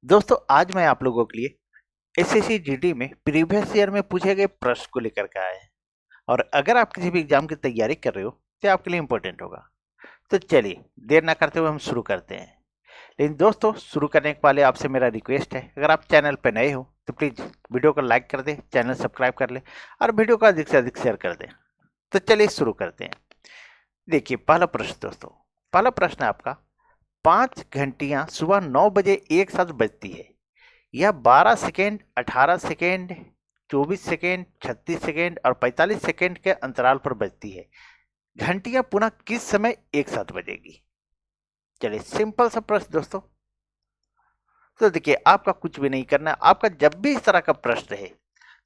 दोस्तों आज मैं आप लोगों के लिए एसएससी जीडी में प्रीवियस ईयर में पूछे गए प्रश्न को लेकर के आए हैं। और अगर आप किसी भी एग्जाम की तैयारी कर रहे हो तो आपके लिए इंपॉर्टेंट होगा। तो चलिए देर ना करते हुए हम शुरू करते हैं। लेकिन दोस्तों शुरू करने के पहले आपसे मेरा रिक्वेस्ट है, अगर आप चैनल पर नए हो तो प्लीज वीडियो को लाइक कर दें, चैनल सब्सक्राइब कर लें और वीडियो को अधिक से अधिक शेयर कर दें। तो चलिए शुरू करते हैं। देखिए पहला प्रश्न दोस्तों, पहला प्रश्न है आपका, 5 घंटियां सुबह 9 बजे एक साथ बजती है। यह 12 सेकेंड, 18 सेकेंड, 24 सेकेंड, 36 सेकेंड और 45 सेकेंड के अंतराल पर बजती है। घंटियां पुनः किस समय एक साथ बजेगी? चलिए सिंपल सा प्रश्न दोस्तों। तो देखिए आपका कुछ भी नहीं करना है, आपका जब भी इस तरह का प्रश्न है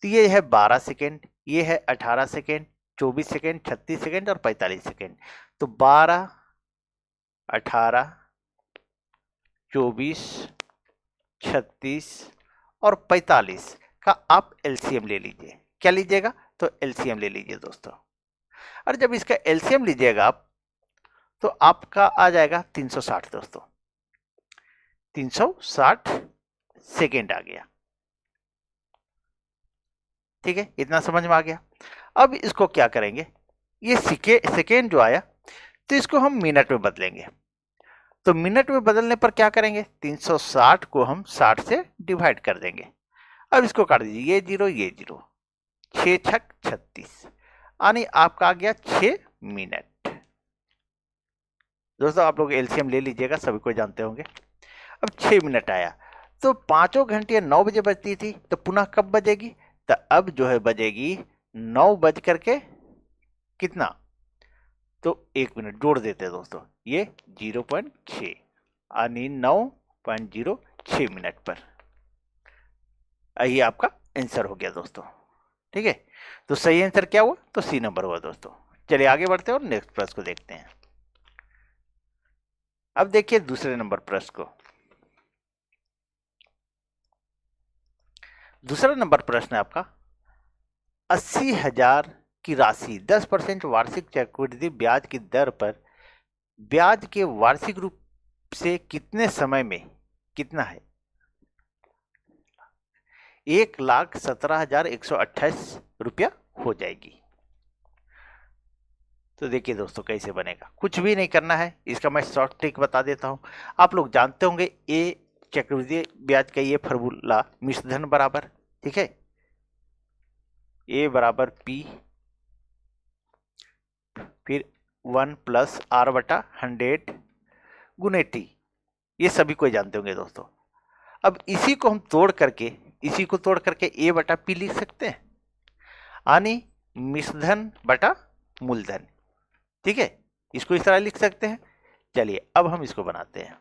तो ये है 12 सेकेंड, ये है 18 सेकेंड, 24 सेकेंड, 36 सेकेंड और 45 सेकेंड। तो 12, 18, 24, 36 और 45 का आप एलसीएम ले लीजिए। क्या लीजिएगा? तो एलसीएम ले लीजिए दोस्तों। और जब इसका एलसीएम लीजिएगा आप तो आपका आ जाएगा 360 दोस्तों। 360 सेकेंड आ गया। ठीक है, इतना समझ में आ गया। अब इसको क्या करेंगे, ये सेकेंड जो आया तो इसको हम मिनट में बदलेंगे। तो मिनट में बदलने पर क्या करेंगे, 360 को हम 60 से डिवाइड कर देंगे। अब इसको काट दीजिए, ये जीरो ये जीरो, 6 छक 36, यानी आपका आ गया 6 मिनट। दोस्तों आप लोग एलसीएम ले लीजिएगा, सभी को जानते होंगे। अब 6 मिनट आया तो पांचों घंटियां 9 बजे बजती थी, तो पुनः कब बजेगी? तो अब जो है बजेगी 9 बज करके कितना, तो 1 मिनट जोड़ देते हैं दोस्तों, ये 0.6 यानी 9.06 मिनट पर। यही आपका आंसर हो गया दोस्तों। ठीक है, तो सही आंसर क्या हुआ? तो सी नंबर हुआ दोस्तों। चलिए आगे बढ़ते हैं और नेक्स्ट प्रश्न को देखते हैं। अब देखिए दूसरे नंबर प्रश्न को। दूसरा नंबर प्रश्न है आपका, 80,000 की राशि 10% वार्षिक चक्रवृद्धि ब्याज की दर पर ब्याज के वार्षिक रूप से कितने समय में कितना है? 1,17,128 रुपया हो जाएगी। तो देखिए दोस्तों कैसे बनेगा, कुछ भी नहीं करना है, इसका मैं शॉर्ट ट्रिक बता देता हूं। आप लोग जानते होंगे ए चक्रवृद्धि ब्याज का ये फॉर्मूला मिश्र धन बराबर, ठीक है, ए बराबर पी, फिर 1+R/100 गुने टी, ये सभी को जानते होंगे दोस्तों। अब इसी को हम तोड़ करके, इसी को तोड़ करके ए बटा पी लिख सकते हैं, यानी मिश्रधन बटा मूलधन। ठीक है, इसको इस तरह लिख सकते हैं। चलिए अब हम इसको बनाते हैं।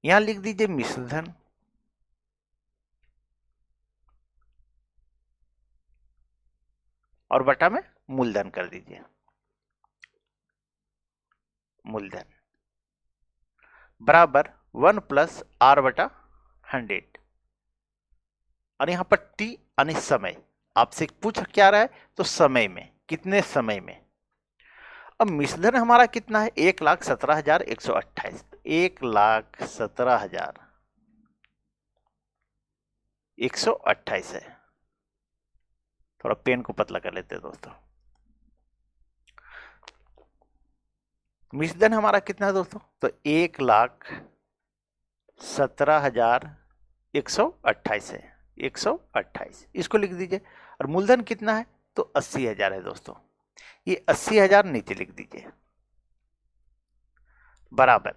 यहां लिख दीजिए मिश्रधन और बटा में मूलधन कर दीजिए, मूलधन बराबर 1+R/100। और यहां पर टी यानी समय, आपसे पूछ क्या रहा है, तो समय में, कितने समय में। अब मिश्रधन हमारा कितना है, 1,17,128, 1,17,128 है। थोड़ा पेन को पतला कर लेते हैं दोस्तों। मिश्रधन हमारा कितना है दोस्तों, तो 1,17,128 है, 128 इसको लिख दीजिए। और मूलधन कितना है, तो 80,000 है दोस्तों, ये 80,000 नीचे लिख दीजिए, बराबर।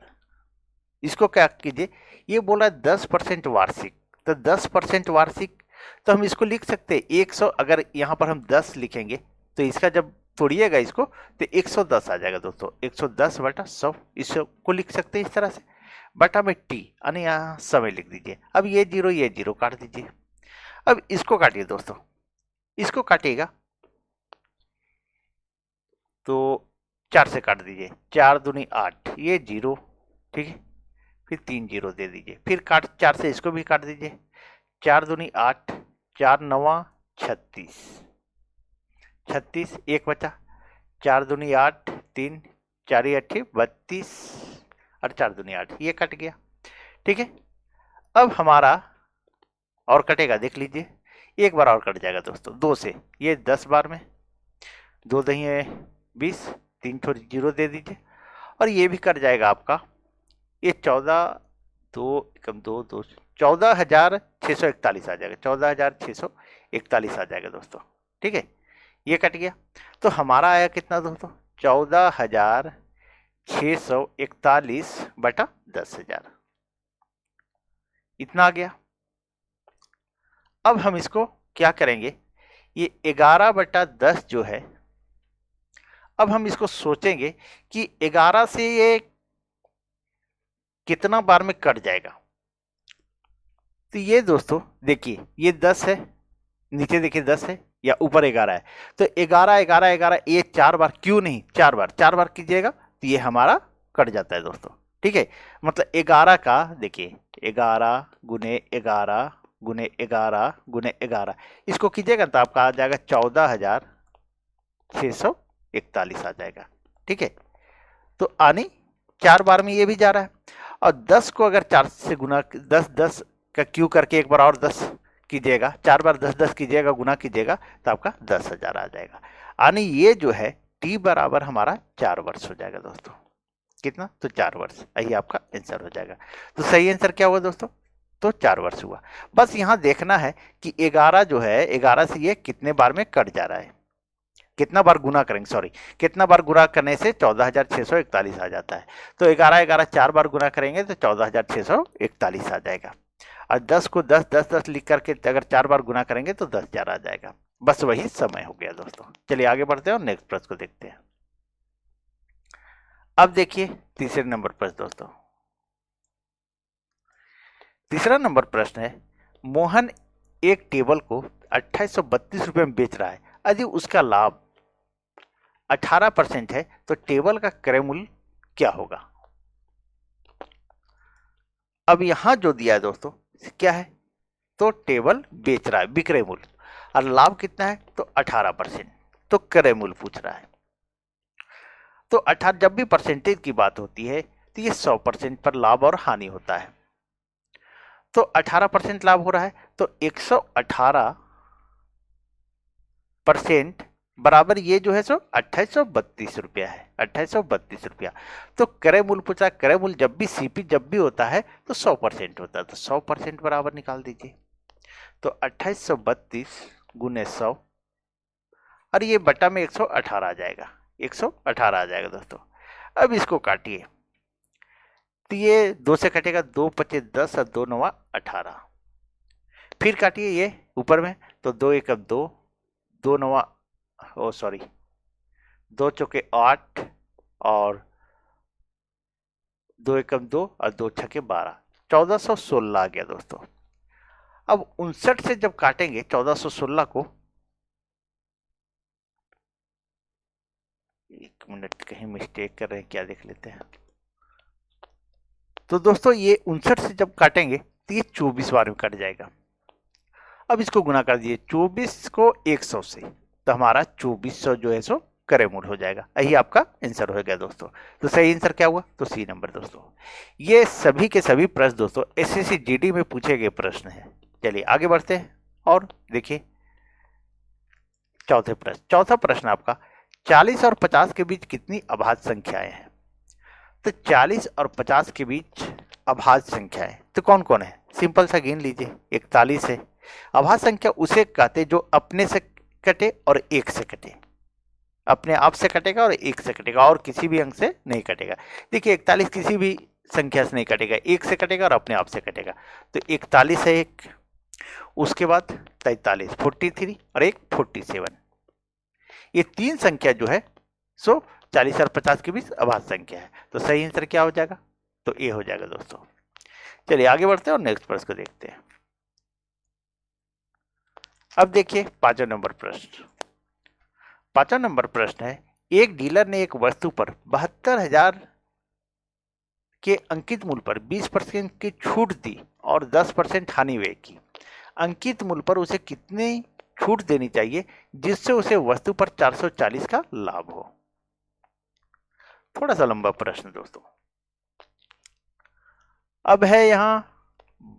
इसको क्या कीजिए, ये बोला 10% वार्षिक, तो 10% वार्षिक, तो हम इसको लिख सकते हैं 100। अगर यहां पर हम 10 लिखेंगे तो इसका जब तोड़िएगा इसको तो 110 आ जाएगा दोस्तों, 110/100 इसको लिख सकते हैं इस तरह से, बटा में टी, यानी यहाँ समय लिख दीजिए। अब ये जीरो काट दीजिए। अब इसको काटिए दोस्तों, इसको काटिएगा तो 4 से काट दीजिए, 4 दूनी 8, ये जीरो, ठीक है, फिर 3 जीरो दे दीजिए, फिर 4 से इसको भी काट दीजिए, 4 दूनी 8, 4 नवा 36, 36 एक बचा, 4 दूनी 8, 3 4 8 32 और 4 दूनी 8, ये कट गया। ठीक है, अब हमारा और कटेगा, देख लीजिए, एक बार और कट जाएगा दोस्तों 2 से, ये 10 बार में, 2 दही है 20, 3 छोड़ 0 दे दीजिए, और ये भी कट जाएगा आपका, ये 14 2 कम 2 2 14,641 आ जाएगा, 14,641 आ जाएगा दोस्तों। ठीक है, ये कट गया, तो हमारा आया कितना दोस्तों, 14,641 बटा 10,000, इतना आ गया। अब हम इसको क्या करेंगे, ये 11 बटा 10 जो है, अब हम इसको सोचेंगे कि 11 से ये कितना बार में कट जाएगा। तो ये दोस्तों देखिए, ये 10 है, नीचे देखिए 10 है, या ऊपर 11 है, तो 11 11 11 ये 4 बार, क्यों नहीं 4 बार, 4 बार कीजिएगा तो ये हमारा कट जाता है दोस्तों। ठीक है, मतलब 11 का देखिए 11 गुने 11 गुने 11 गुने 11, इसको कीजिएगा तो आपका आ जाएगा 14,641 आ जाएगा। ठीक है, तो आनी 4 बार में ये भी जा रहा है, और 10 को अगर 4 से गुना 10 10 का क्यू करके एक बार और 10 कीजिएगा, 4 बार 10 10 कीजिएगा, गुना कीजिएगा तो आपका 10,000 आ जाएगा। यानी ये जो है टी बराबर हमारा 4 वर्ष हो जाएगा दोस्तों। कितना, तो 4 वर्ष, यही आपका आंसर हो जाएगा। तो सही आंसर क्या हुआ दोस्तों, तो 4 वर्ष हुआ। बस यहां देखना है कि 11 जो है, 11 से ये कितने बार में कट जा रहा है, कितना बार गुना करेंगे, सॉरी कितना बार गुना करने से 14,641 आ जाता है। तो 11 11 4 बार गुना करेंगे तो 14,641 आ जाएगा, और 10 को 10 10 10 लिख करके अगर 4 बार गुना करेंगे तो 10,000 आ जाएगा। बस वही समय हो गया दोस्तों। चलिए आगे बढ़ते हैं और नेक्स्ट प्रश्न को देखते हैं। अब देखिए तीसरे नंबर प्रश्न दोस्तों। तीसरा नंबर प्रश्न है, मोहन एक टेबल को 2832 रुपए में बेच रहा है, यदि उसका लाभ 18% है तो टेबल का क्रय मूल्य क्या होगा। अब यहां जो दिया है दोस्तों क्या है, तो टेबल बेच रहा है, विक्रय मूल्य, और लाभ कितना है तो 18%, तो क्रय मूल्य पूछ रहा है। तो 18, जब भी परसेंटेज की बात होती है तो ये 100% पर लाभ और हानि होता है। तो 18% लाभ हो रहा है, तो 118% बराबर ये जो है सो 2832 रुपया है, 2832 रुपया। तो क्रय मूल्य पूछा, क्रय मूल्य जब भी सीपी जब भी होता है तो 100% होता है, तो 100% बराबर निकाल दीजिए। तो 2832 गुने 100, और ये बटा में 118 आ जाएगा, 118 आ जाएगा दोस्तों। अब इसको काटिए, तो ये 2 से कटेगा, 2 पचे 10 और 2 9 18, फिर काटिए ये ऊपर में, तो 2 1 2, 2 9 सॉरी 2 चौके 8 और 2 1 2 और 2 छके 12, 1416 आ गया दोस्तों। अब 59 से जब काटेंगे 1416 को, एक मिनट कहीं मिस्टेक कर रहे हैं क्या, देख लेते हैं। तो दोस्तों ये 59 से जब काटेंगे तो ये 24 बार में कट जाएगा। अब इसको गुना कर दिए 24 को 100 से, तो हमारा 2400 जो है सो क्रय मूल्य हो जाएगा। यही आपका आंसर हो गया दोस्तों। तो सही आंसर क्या हुआ, तो सी नंबर दोस्तों। ये सभी के सभी प्रश्न दोस्तों एसएससी जीडी में पूछे गए प्रश्न हैं। चलिए आगे बढ़ते हैं और देखिए चौथे प्रश्न। चौथा प्रश्न आपका, 40 और 50 के बीच कितनी अभाज्य संख्याएं हैं। तो 40 और 50 के बीच अभाज्य संख्याएं तो कौन कौन है, सिंपल सा गिन लीजिए। 41 है। अभाज्य संख्या उसे कहते जो अपने से कटे और एक से कटे, अपने आप से कटेगा और एक से कटेगा, और किसी भी अंक से नहीं कटेगा। देखिए 41 किसी भी संख्या से नहीं कटेगा, एक से कटेगा और अपने आप से कटेगा। तो 41 है एक, उसके बाद 43 43 और एक 47, ये तीन संख्या जो है सो 40 और 50 के बीच अभाज्य संख्या है। तो सही आंसर क्या हो जाएगा, तो ए हो जाएगा दोस्तों। चलिए आगे बढ़ते हैं और नेक्स्ट प्रश्न को देखते हैं। अब देखिए 5वां नंबर प्रश्न। 5वां नंबर प्रश्न है, एक डीलर ने एक वस्तु पर 72,000 के अंकित मूल्य पर 20% की छूट दी और 10% हानि व्यय की। अंकित मूल्य पर उसे कितनी छूट देनी चाहिए जिससे उसे वस्तु पर 440 का लाभ हो। थोड़ा सा लंबा प्रश्न दोस्तों। अब है यहां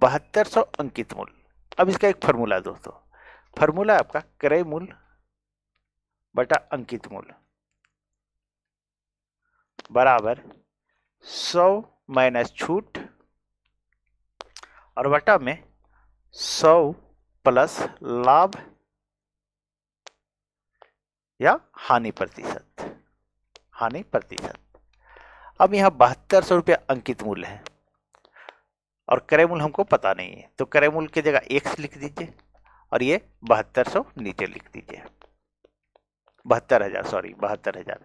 7200 अंकित मूल्य। अब इसका एक फार्मूला है दोस्तों, फार्मूला आपका क्रय मूल्य बटा अंकित मूल्य बराबर 100 माइनस छूट और बटा में 100 प्लस लाभ या हानि प्रतिशत। हानि प्रतिशत। अब यहां 7200 अंकित मूल्य है और क्रय मूल्य हमको पता नहीं है, तो क्रय मूल्य की जगह x लिख दीजिए और ये 7200 नीचे लिख दीजिए, 72,000, सॉरी 72,000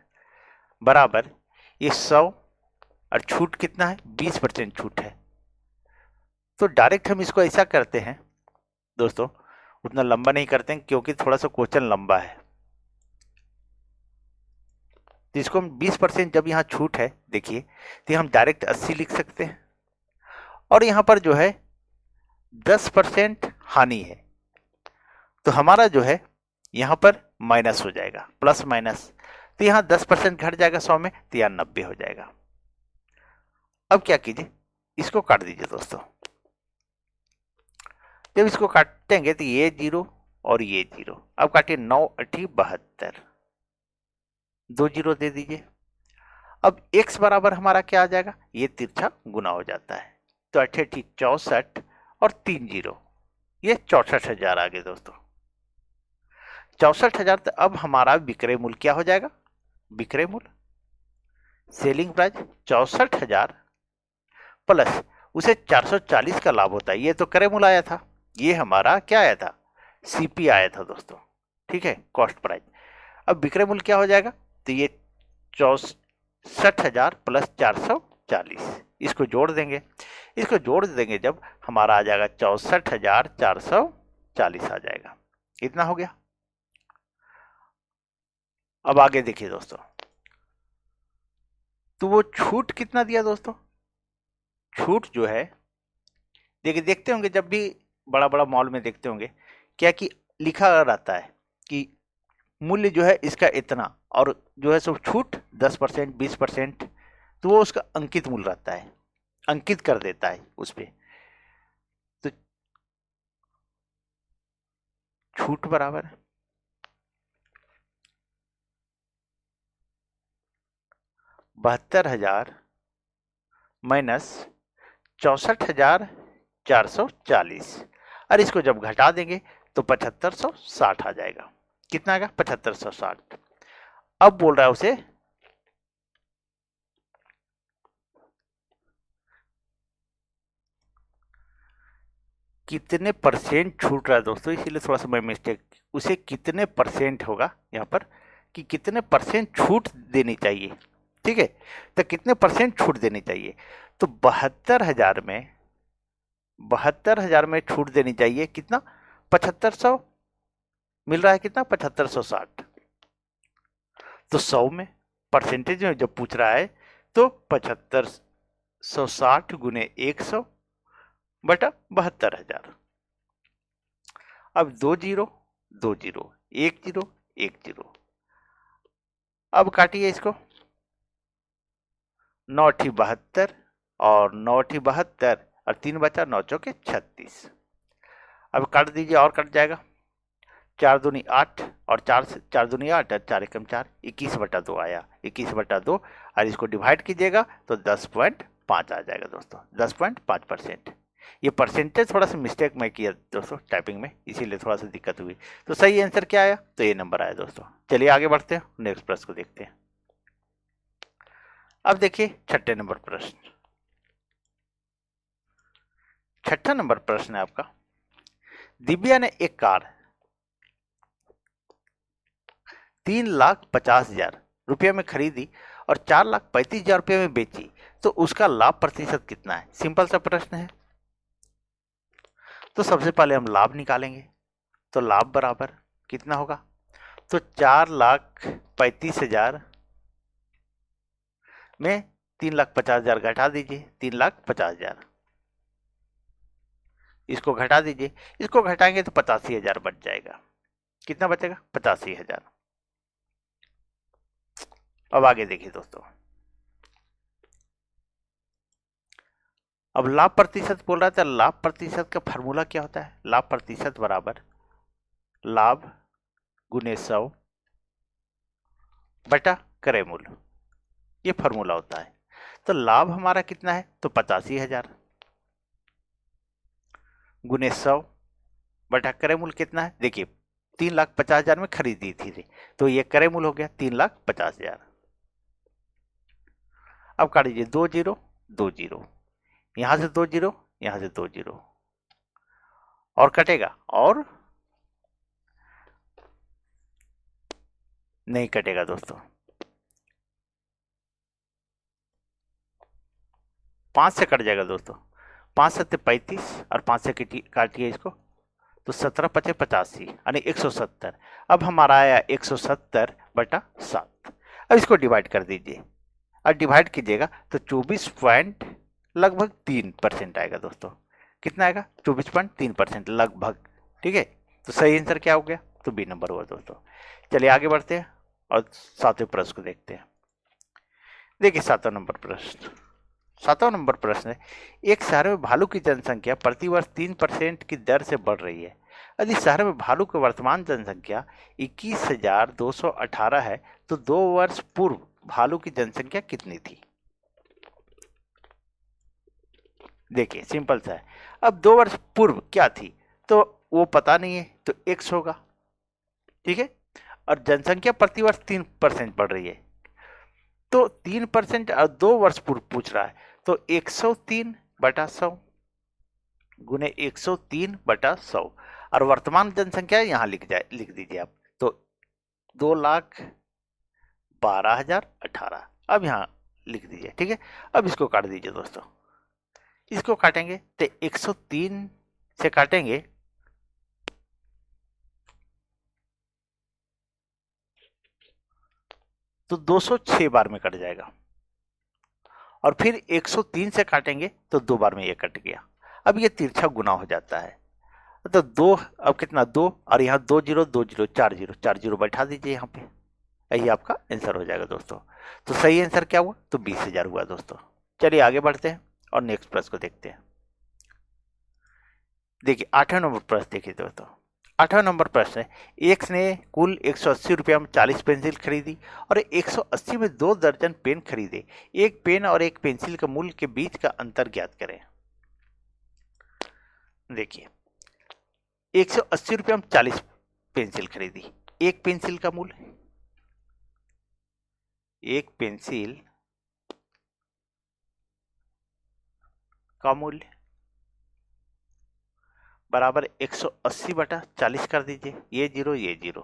बराबर ये 100 और छूट कितना है, 20% छूट है। तो डायरेक्ट हम इसको ऐसा करते हैं दोस्तों, उतना लंबा नहीं करते हैं क्योंकि थोड़ा सा क्वेश्चन लंबा है। तो इसको हम 20% जब यहाँ छूट है देखिए, तो हम डायरेक्ट 80 लिख सकते हैं और यहाँ पर जो है 10% हानि है, तो हमारा जो है यहाँ पर माइनस हो जाएगा, प्लस माइनस, तो यहाँ 10% घट जाएगा 100 में, तो यहाँ 90 हो जाएगा। अब क्या कीजिए, इसको काट दीजिए दोस्तों। जब इसको काटेंगे तो ये 0 और ये 0, अब काटिए 9 8 72, 2 0 दे दीजिए। अब x बराबर हमारा क्या आ जाएगा, ये तिरछा गुना हो जाता है, तो 8 8 64 और 3 0, ये 64,000 आ गए दोस्तों। 64,000। तो अब हमारा विक्रय मूल्य क्या हो जाएगा, विक्रय मूल्य सेलिंग प्राइस 64,000 प्लस उसे 440 का लाभ होता है, ये तो क्रय मूल्य आया था, ये हमारा क्या आया था, सीपी आया था दोस्तों, ठीक है, कॉस्ट प्राइस। अब विक्रय मूल्य क्या हो जाएगा, तो ये 64,000 प्लस 440, इसको जोड़ देंगे, इसको जोड़ देंगे जब हमारा आ जाएगा 64,440 आ जाएगा। इतना हो गया। अब आगे देखिए दोस्तों, तो वो छूट कितना दिया दोस्तों, छूट जो है देखिए, देखते होंगे जब भी बड़ा बड़ा मॉल में देखते होंगे क्या कि लिखा रहता है कि मूल्य जो है इसका इतना और जो है सब छूट 10% 20%, तो वो उसका अंकित मूल्य रहता है, अंकित कर देता है उस पे। तो छूट बराबर 72,000 माइनस 64,440, और इसको जब घटा देंगे तो 7560 आ जाएगा। कितना आएगा, 7560। अब बोल रहा है उसे कितने परसेंट छूट रहा है दोस्तों, इसीलिए थोड़ा सा मैं मिस्टेक, उसे कितने परसेंट होगा यहाँ पर कि कितने परसेंट छूट देनी चाहिए, ठीक है, तो कितने परसेंट छूट देनी चाहिए, तो 72,000 में छूट देनी चाहिए कितना, 7500 मिल रहा है, कितना 7560, तो 100 में परसेंटेज में जब पूछ रहा है तो 7560 गुने 100 बटा 72,000। अब 2 0 2 0 1 0 1 0, अब काटिए इसको, 9 8 72 और 9 8 72 और 3 बचा, 9 चौके 36। अब काट दीजिए और कट जाएगा, 4 दूनी 8 और 4 दूनी 8 और 4 एकम 4, 21/2 आया, 21/2, और इसको डिवाइड कीजिएगा तो 10.5 आ जाएगा दोस्तों, 10.5%। ये परसेंटेज थोड़ा सा मिस्टेक मैं किया दोस्तों टाइपिंग में, इसीलिए थोड़ा सा दिक्कत हुई। तो सही आंसर क्या आया, तो ये नंबर आया दोस्तों। चलिए आगे बढ़ते हैं, नेक्स्ट प्रश्न को देखते हैं। अब देखिए छठे नंबर प्रश्न, छठा नंबर प्रश्न है आपका, दिव्या ने एक कार 3,50,000 रुपये में खरीदी और 4,35,000 रुपये में बेची, तो उसका लाभ प्रतिशत कितना है। सिंपल सा प्रश्न है, तो सबसे पहले हम लाभ निकालेंगे, तो लाभ बराबर कितना होगा, तो 4,35,000 में 3,50,000 घटा दीजिए, 3,50,000, इसको घटा दीजिए, इसको घटाएंगे तो 85,000 बच जाएगा। कितना बचेगा, 85,000। अब आगे देखिए दोस्तों, अब लाभ प्रतिशत बोल रहा था, लाभ प्रतिशत का फॉर्मूला क्या होता है? लाभ प्रतिशत बराबर लाभ गुने 100 बटा क्रय मूल्य, ये फॉर्मूला होता है। तो लाभ हमारा कितना है? तो 85,000 गुने 100 बटा क्रय मूल्य कितना है? देखिए 3,50,000 में खरीदी थी, तो ये क्रय मूल्य हो गया 3,50,000। अब काट दीजिए 2 जीरो 2 जीरो, यहां से 2 जीरो, यहां से 2 जीरो, और कटेगा? और नहीं कटेगा दोस्तों। 5 से कट जाएगा दोस्तों, 5 सत्ते 35 और 5 से काटिए इसको, तो 17 पचे 85 यानी 170। अब हमारा आया 170 बटा 7। अब इसको डिवाइड कर दीजिए, और डिवाइड कीजिएगा तो 24 पॉइंट लगभग 3% आएगा दोस्तों। कितना आएगा? 24.3% लगभग। ठीक है, तो सही आंसर क्या हो गया? तो बी नंबर हुआ दोस्तों। चलिए आगे बढ़ते हैं और 7वें प्रश्न को देखते हैं। देखिए 7वां नंबर प्रश्न, 7वां नंबर प्रश्न है, एक शहर में भालू की जनसंख्या प्रतिवर्ष 3% की दर से बढ़ रही है। यदि शहर में भालू की वर्तमान जनसंख्या 21,218 है, तो 2 वर्ष पूर्व भालू की जनसंख्या कितनी थी? देखिए सिंपल सा है। अब 2 वर्ष पूर्व क्या थी, तो वो पता नहीं है, तो x होगा। ठीक है, और जनसंख्या प्रतिवर्ष 3% बढ़ रही है, तो 3% और 2 वर्ष पूर्व पूछ रहा है, तो 103 बटा 100 गुने 103 बटा 100, और वर्तमान जनसंख्या यहां लिख दीजिए आप, तो 2,12,018। अब यहां लिख दीजिए। ठीक है, अब इसको काट दीजिए दोस्तों। इसको काटेंगे तो 103 से काटेंगे तो 206 बार में कट जाएगा, और फिर 103 से काटेंगे तो 2 बार में ये कट गया। अब ये तिरछा गुना हो जाता है, तो 2, अब कितना 2, और यहाँ 2 जीरो 2 जीरो 4 जीरो 4 जीरो बैठा दीजिए यहाँ पे, यही आपका आंसर हो जाएगा दोस्तों। तो सही आंसर क्या हुआ? तो 20,000 हुआ दोस्तों। चलिए आगे बढ़ते हैं और नेक्स्ट प्रश्न को देखते हैं। देखिए 8वां नंबर प्रश्न देखिए दोस्तों। 8वां नंबर प्रश्न है, एक ने कुल 180 रुपया में 40 पेंसिल खरीदी और 180 में 2 दर्जन पेन खरीदे। एक पेन और एक पेंसिल के मूल्य के बीच का अंतर ज्ञात करें। देखिए 180 रुपया में 40 पेंसिल खरीदी, एक पेंसिल का मूल्य, एक पेंसिल का मूल्य बराबर 180 बटा 40 कर दीजिए, ये जीरो ये जीरो।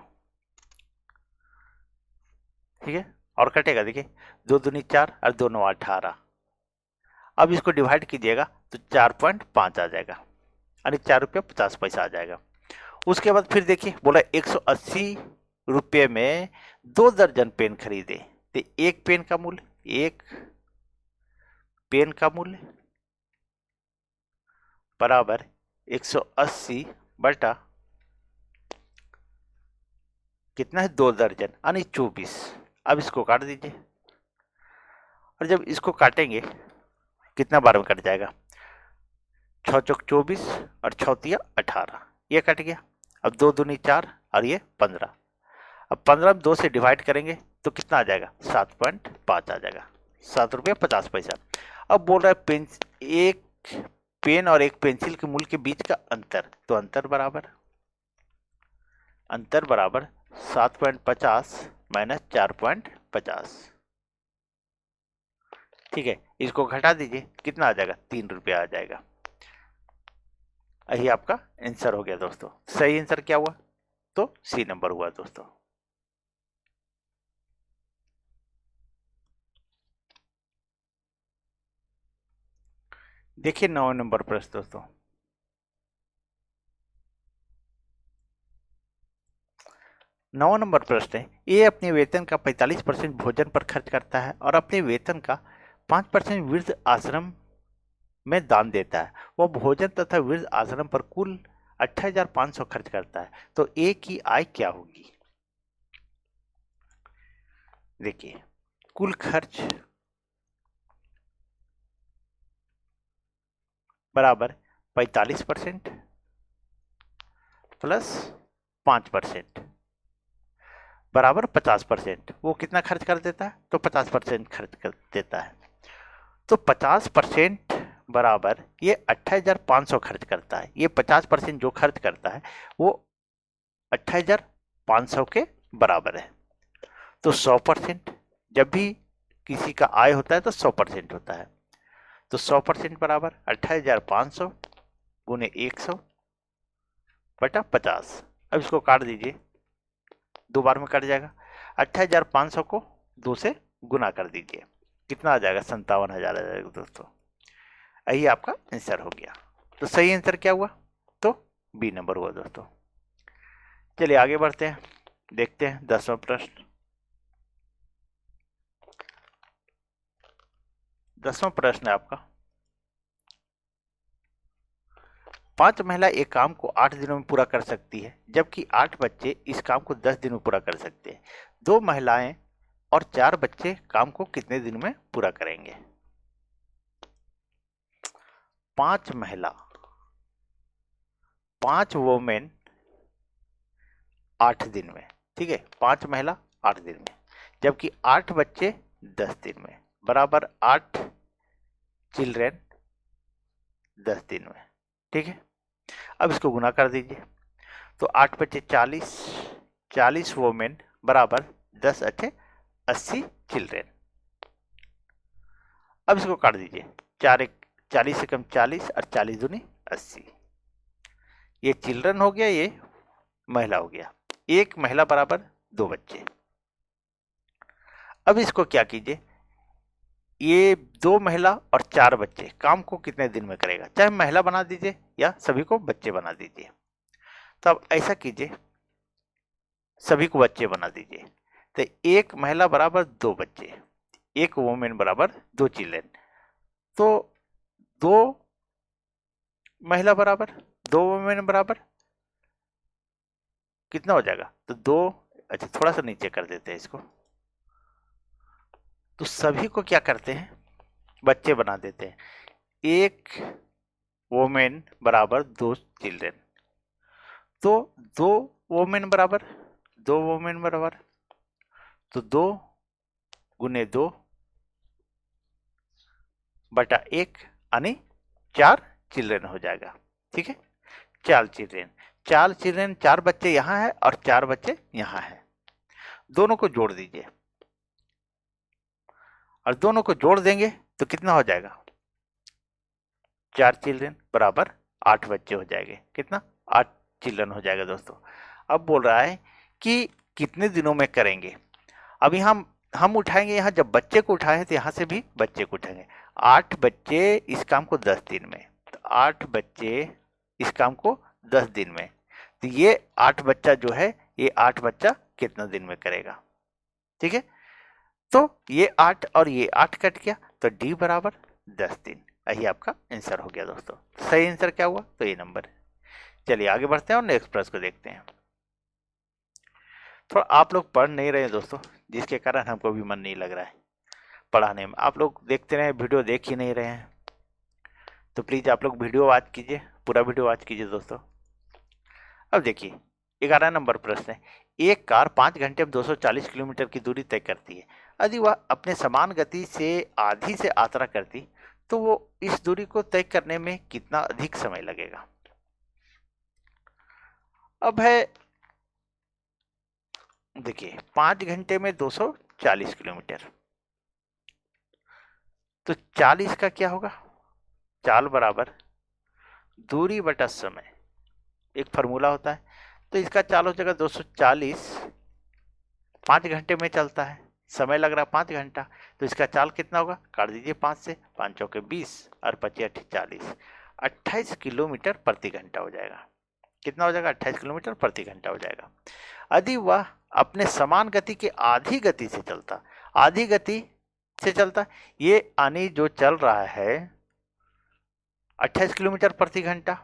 ठीक है, और कटेगा देखिए 2 दूनी 4 और 2 नौ 18। अब इसको डिवाइड कीजिएगा तो 4.5 आ जाएगा, यानी 4 रुपया 50 पैसा आ जाएगा। उसके बाद फिर देखिए बोला 180 रुपये में 2 दर्जन पेन खरीदे, तो एक पेन का मूल्य, एक पेन का मूल्य बराबर 180 बटा कितना है 2 दर्जन यानी 24। अब इसको काट दीजिए, और जब इसको काटेंगे कितना बार में कट जाएगा? 6 चौक 24 और 6 तिया 18, ये कट गया। अब 2 दूनी 4 और ये 15। अब 15 में 2 से डिवाइड करेंगे तो कितना आ जाएगा? 7.5 आ जाएगा, 7 रुपया 50 पैसा। अब बोल रहा है एक पेन और एक पेंसिल के मूल्य के बीच का अंतर, तो अंतर बराबर 7.50 माइनस 4.50। ठीक है, इसको घटा दीजिए, कितना आ जाएगा? 3 रुपया आ जाएगा। यही आपका आंसर हो गया दोस्तों। सही आंसर क्या हुआ? तो सी नंबर हुआ दोस्तों। देखिए 9 नंबर प्रश्न दोस्तों। 9 नंबर प्रश्न है, ये अपने वेतन का 45% भोजन पर खर्च करता है और अपने वेतन का 5% वृद्ध आश्रम में दान देता है। वह भोजन तथा वृद्ध आश्रम पर कुल 28,500 खर्च करता है, तो ए की आय क्या होगी? देखिए कुल खर्च बराबर 45% प्लस 5% बराबर 50%। वो कितना खर्च कर देता है? तो 50% खर्च कर देता है। तो 50% बराबर ये 28,500 खर्च करता है। ये 50% जो खर्च करता है वो 28,500 के बराबर है। तो 100%, जब भी किसी का आय होता है तो 100% होता है। तो 100% बराबर 28,500 गुने 100 बटा 50। अब इसको काट दीजिए, 2 बार में कट जाएगा। 28,500 को 2 से गुना कर दीजिए, कितना आ जाएगा? 57,000 आ जाएगा दोस्तों। यही आपका आंसर हो गया। तो सही आंसर क्या हुआ? तो बी नंबर हुआ दोस्तों। चलिए आगे बढ़ते हैं, देखते हैं 10वां प्रश्न। 10वां प्रश्न है आपका, 5 महिला एक काम को 8 दिनों में पूरा कर सकती है, जबकि 8 बच्चे इस काम को 10 दिन में पूरा कर सकते हैं। 2 महिलाएं और 4 बच्चे काम को कितने दिन में पूरा करेंगे? 5 महिला, 5 वोमेन 8 दिन में, ठीक है, 5 महिला 8 दिन में, जबकि 8 बच्चे 10 दिन में, बराबर 8 चिल्ड्रेन 10 दिन में, ठीक है। अब इसको गुना कर दीजिए, तो 8 बच्चे 40, 40 वोमेन बराबर 10 अच्छे 80 चिल्ड्रेन। अब इसको काट दीजिए, 40 से कम 40 और 40 दूनी 80। ये चिल्ड्रन हो गया, ये महिला हो गया। एक महिला बराबर 2 बच्चे। अब इसको क्या कीजिए, ये 2 महिला और 4 बच्चे काम को कितने दिन में करेगा? चाहे महिला बना दीजिए या सभी को बच्चे बना दीजिए। तो अब ऐसा कीजिए, सभी को बच्चे बना दीजिए। तो एक महिला बराबर 2 बच्चे, एक वुमेन बराबर 2 चिल्ड्रन। तो 2 महिला बराबर 2 वुमेन बराबर कितना हो जाएगा? तो 2, अच्छा थोड़ा सा नीचे कर देते हैं इसको। तो सभी को क्या करते हैं? बच्चे बना देते हैं। एक वोमेन बराबर 2 चिल्ड्रन, तो 2 वोमेन बराबर 2 वोमेन बराबर, तो 2 गुने 2 बटा 1 यानी 4 चिल्ड्रन हो जाएगा, ठीक है। 4 चिल्ड्रन, 4 चिल्ड्रन, 4 बच्चे यहाँ है और 4 बच्चे यहाँ है। दोनों को जोड़ दीजिए और दोनों को जोड़ देंगे तो कितना हो जाएगा? 4 चिल्ड्रन बराबर 8 बच्चे हो जाएंगे। कितना? 8 चिल्ड्रन हो जाएगा दोस्तों। अब बोल रहा है कि कितने दिनों में करेंगे। अभी हम उठाएंगे यहाँ, जब बच्चे को उठाए तो यहाँ से भी बच्चे को उठाएंगे। 8 बच्चे इस काम को 10 दिन में, तो 8 बच्चे इस काम को 10 दिन में, तो ये 8 बच्चा जो है, ये 8 बच्चा कितना दिन में करेगा? ठीक है, तो ये 8 और ये 8 कट गया, तो डी बराबर 10 दिन। यही आपका आंसर हो गया दोस्तों। सही आंसर क्या हुआ? तो ये नंबर है। चलिए आगे बढ़ते हैं और नेक्स्ट प्रश्न को देखते हैं। थोड़ा आप लोग पढ़ नहीं रहे हैं दोस्तों, जिसके कारण हमको भी मन नहीं लग रहा है पढ़ाने में। आप लोग देखते रहे, वीडियो देख ही नहीं रहे हैं, तो प्लीज आप लोग वीडियो वॉच कीजिए, पूरा वीडियो वॉच कीजिए दोस्तों। अब देखिए 11 नंबर प्रश्न है, एक कार 5 घंटे में 240 किलोमीटर की दूरी तय करती है। यदि वह अपने समान गति से आधी से यात्रा करती तो वो इस दूरी को तय करने में कितना अधिक समय लगेगा? अब है देखिए 5 घंटे में 240 किलोमीटर, तो 40 का क्या होगा? चाल बराबर दूरी बटा समय, एक फार्मूला होता है। तो इसका चाल हो जाएगा 240, 5 घंटे में चलता है, समय लग रहा है 5 घंटा, तो इसका चाल कितना होगा? काट दीजिए 5 से, 5 चौके 20 और 25 40, 28 किलोमीटर प्रति घंटा हो जाएगा। कितना हो जाएगा? 28 किलोमीटर प्रति घंटा हो जाएगा। यदि वह अपने समान गति के आधी गति से चलता, आधी गति से चलता, ये आनी जो चल रहा है 28 किलोमीटर प्रति घंटा,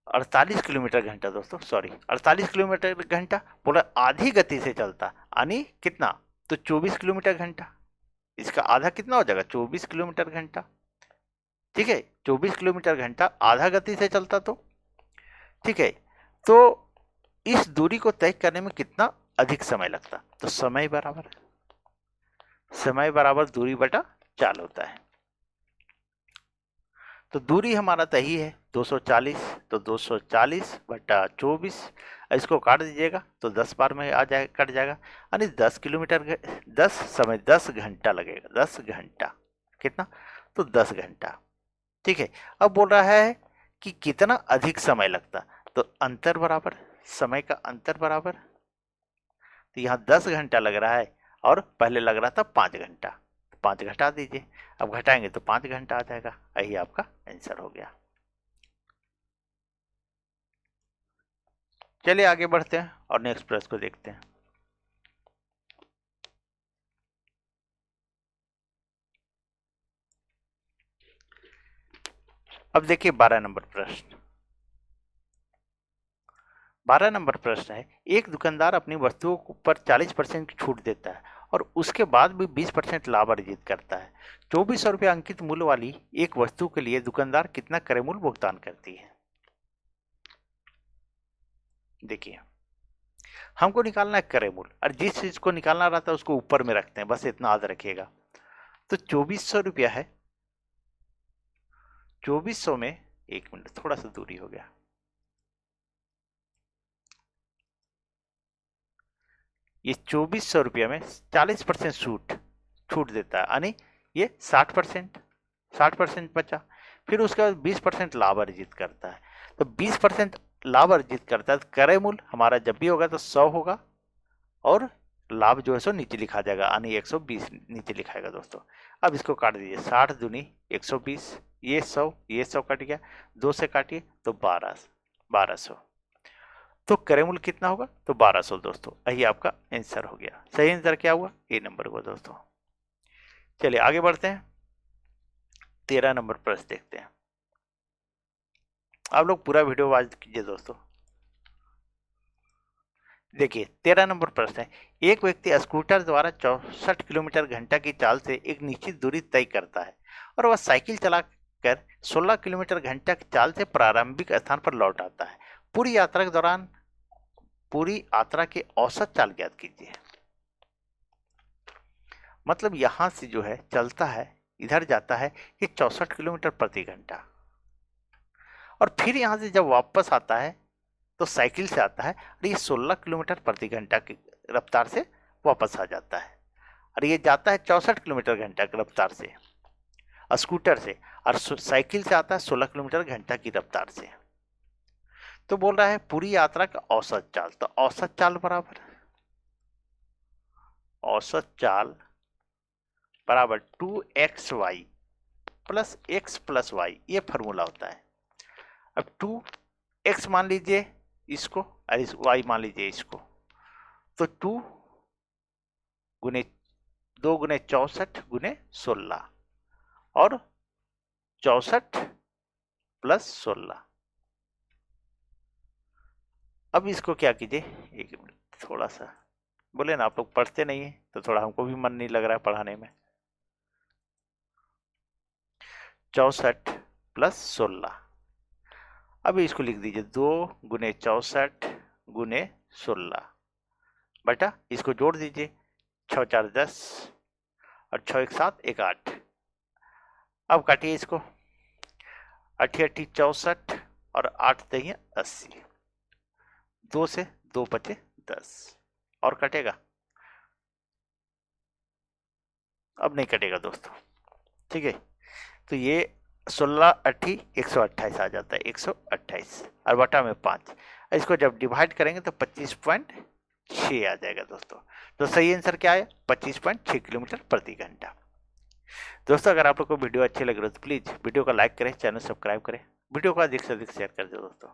अड़तालीस किलोमीटर घंटा दोस्तों, सॉरी 48 किलोमीटर घंटा बोला, आधी गति से चलता यानी कितना? तो 24 किलोमीटर घंटा। इसका आधा कितना हो जाएगा? 24 किलोमीटर घंटा। ठीक है, 24 किलोमीटर घंटा आधा गति से चलता तो। ठीक है, तो इस दूरी को तय करने में कितना अधिक समय लगता? तो समय बराबर दूरी बटा चाल होता है। तो दूरी हमारा तय है 240, तो 240 बटा 24, इसको काट दीजिएगा तो 10 बार में आ जाए, कट जाएगा, यानी 10 किलोमीटर 10 घंटा लगेगा। 10 घंटा कितना? तो 10 घंटा। ठीक है, अब बोल रहा है कि कितना अधिक समय लगता, तो अंतर बराबर, समय का अंतर बराबर, तो यहाँ 10 घंटा लग रहा है और पहले लग रहा था 5 घंटा, 5 घटा दीजिए, अब घटाएंगे तो 5 घंटा आ जाएगा। यही आपका आंसर हो गया। चलिए आगे बढ़ते हैं और नेक्स्ट प्रश्न को देखते हैं। अब देखिए 12 नंबर प्रश्न। 12 नंबर प्रश्न है, एक दुकानदार अपनी वस्तुओं पर 40% की छूट देता है और उसके बाद भी 20% लाभ अर्जित करता है। 2400 रुपये अंकित मूल्य वाली एक वस्तु के लिए दुकानदार कितना क्रय मूल्य भुगतान करती है? देखिए, हमको निकालना है क्रय मूल्य, और जिस चीज को निकालना रहता है उसको ऊपर में रखते हैं, बस इतना याद रखिएगा। तो 2400 रुपया है, 2400 में, एक मिनट थोड़ा सा दूरी हो गया, ये 2400 रुपया में 40% छूट देता है, यानी ये 60% बचा। फिर उसके बाद 20% लाभ अर्जित करता है, तो 20% लाभ अर्जित करता है, तो क्रय मूल्य हमारा जब भी होगा तो 100 होगा, और लाभ जो है सो नीचे लिखा जाएगा, यानी 120 नीचे लिखाएगा दोस्तों। अब इसको काट दीजिए, 60 दूनी 120, ये 100 कट गया, 2 से काटिए तो 1200। तो क्रय मूल्य कितना होगा? तो 1200 दोस्तों। यही आपका आंसर हो गया। सही आंसर क्या हुआ? ए नंबर हुआ दोस्तों। चलिए आगे बढ़ते हैं, 13 नंबर प्रश्न देखते हैं। आप लोग पूरा वीडियो वॉच कीजिए दोस्तों। देखिए 13 नंबर प्रश्न है, एक व्यक्ति स्कूटर द्वारा 64 किलोमीटर घंटा की चाल से एक निश्चित दूरी तय करता है और वह साइकिल चलाकर 16 किलोमीटर घंटा की चाल से प्रारंभिक स्थान पर लौट आता है। पूरी यात्रा के दौरान पूरी यात्रा की औसत चाल ज्ञात कीजिए। मतलब यहां से जो है चलता है, इधर जाता है ये 64 किलोमीटर प्रति घंटा, और फिर यहां से जब वापस आता है तो साइकिल से आता है और ये 16 किलोमीटर प्रति घंटा की रफ्तार से वापस आ जाता है, और ये जाता है 64 किलोमीटर घंटा की रफ्तार से स्कूटर से, और साइकिल से आता है 16 किलोमीटर घंटा की रफ्तार से। तो बोल रहा है पूरी यात्रा का औसत चाल, तो औसत चाल बराबर 2xy plus x plus y, ये फॉर्मूला होता है। अब 2x मान लीजिए इसको, और इस y मान लीजिए इसको, तो 2 गुने 2 गुने 64 गुने 16, और 64 प्लस 16। अब इसको क्या कीजिए, एक मिनट, थोड़ा सा, बोले ना आप लोग पढ़ते नहीं है तो थोड़ा हमको भी मन नहीं लग रहा है पढ़ाने में। 64 प्लस 16, अब इसको लिख दीजिए 2 गुने 64 गुने 16 बटा, इसको जोड़ दीजिए, 6 4 10 और 6 1 7 1 8। अब काटिए इसको, 8 8 64 और 8 3 80, 2 से 2 बचे 10, और कटेगा? अब नहीं कटेगा दोस्तों। ठीक है, तो ये 16 80 128 आ जाता है, 128 और बटा में 5, इसको जब डिवाइड करेंगे तो 25.6 आ जाएगा दोस्तों। तो सही आंसर क्या है? 25.6 किलोमीटर प्रति घंटा। दोस्तों अगर आप लोग को वीडियो अच्छे लग रहे हो तो प्लीज वीडियो को लाइक करें, चैनल सब्सक्राइब करें, वीडियो को अधिक से अधिक शेयर कर दो दोस्तों।